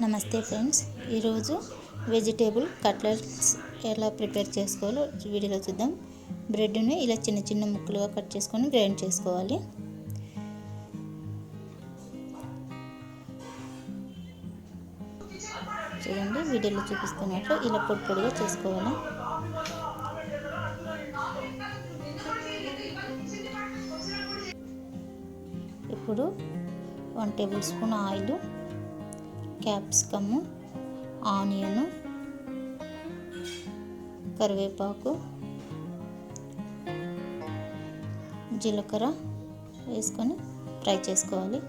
నమస్తే ఫ్రెండ్స్, ఈరోజు vegetable cutlets ఎలా ప్రిపేర్ చేసుకోవాలో వీడియోలో చూద్దాం. బ్రెడ్ని ఇలా చిన్న చిన్న ముక్కలుగా కట్ చేసుకొని గ్రైండ్ చేసుకోవాలి. చూడండి, వీడియోలో చూపిస్తున్నట్లు ఇలా పొడి పొడిగా చేసుకోవాలి. ఇప్పుడు 1 table spoon oil, capsicum, onion, కరివేపాకు, జీలకర్ర వేసుకొని ఫ్రై చేసుకోవాలి.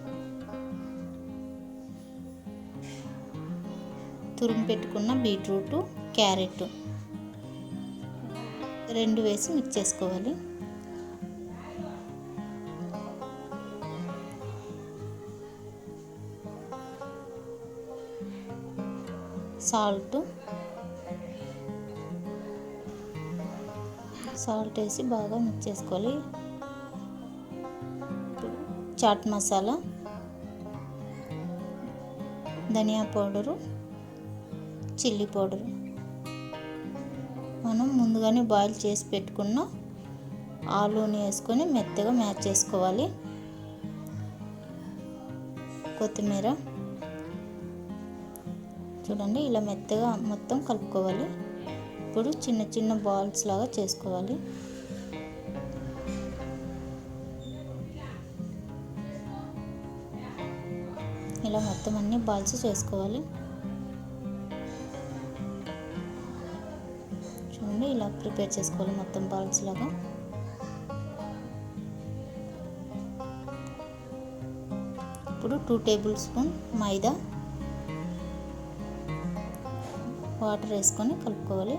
తురిమి పెట్టుకున్న బీట్రూటు, క్యారెట్ 2 వేసి మిక్స్ చేసుకోవాలి. సాల్ట్ వేసి బాగా మిక్స్ చేసుకోవాలి. చాట్ మసాలా, ధనియా పౌడరు, చిల్లీ పౌడరు, మనం ముందుగానే బాయిల్ చేసి పెట్టుకున్న ఆలూని వేసుకొని మెత్తగా మ్యాష్ చేసుకోవాలి. కొత్తిమీర చూడండి, ఇలా మెత్తగా మొత్తం కలుపుకోవాలి. ఇప్పుడు చిన్న చిన్న బాల్స్ లాగా చేసుకోవాలి. ఇలా మొత్తం అన్ని బాల్స్ చేసుకోవాలి. చూడండి, ఇలా ప్రిపేర్ చేసుకోవాలి మొత్తం బాల్స్ లాగా. ఇప్పుడు 2 టేబుల్ స్పూన్ మైదా, వాటర్ వేసుకొని కలుపుకోవాలి.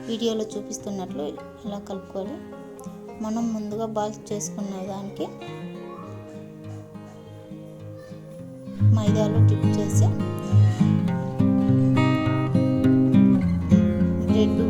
వీడియోలో చూపిస్తున్నట్లు ఇలా కలుపుకోవాలి. మనం ముందుగా బాల్స్ చేసుకున్న దానికి మైదాలో డిప్ చేసి బ్రెడ్